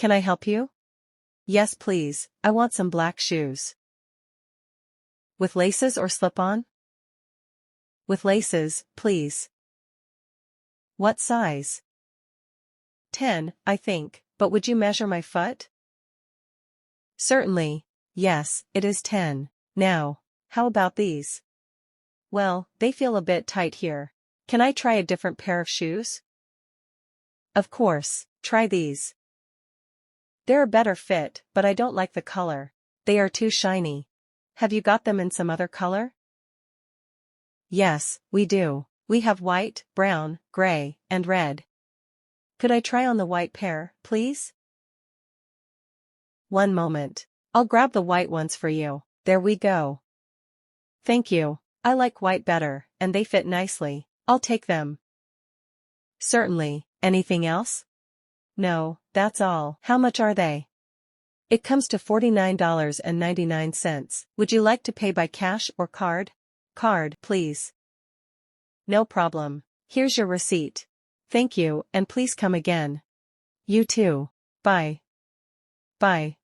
Can I help you? Yes, please, I want some black shoes. With laces or slip-on? With laces, please. What size? 10, I think, but would you measure my foot? Certainly. Yes, it is 10. Now, how about these? Well, they feel a bit tight here. Can I try a different pair of shoes? Of course, try these. They're a better fit, but I don't like the color. They are too shiny. Have you got them in some other color? Yes, we do. We have white, brown, gray, and red. Could I try on the white pair, please? One moment. I'll grab the white ones for you. There we go. Thank you. I like white better, and they fit nicely. I'll take them. Certainly. Anything else? No, that's all. How much are they? It comes to $49.99. Would you like to pay by cash or card? Card, please. No problem. Here's your receipt. Thank you, and please come again. You too. Bye. Bye.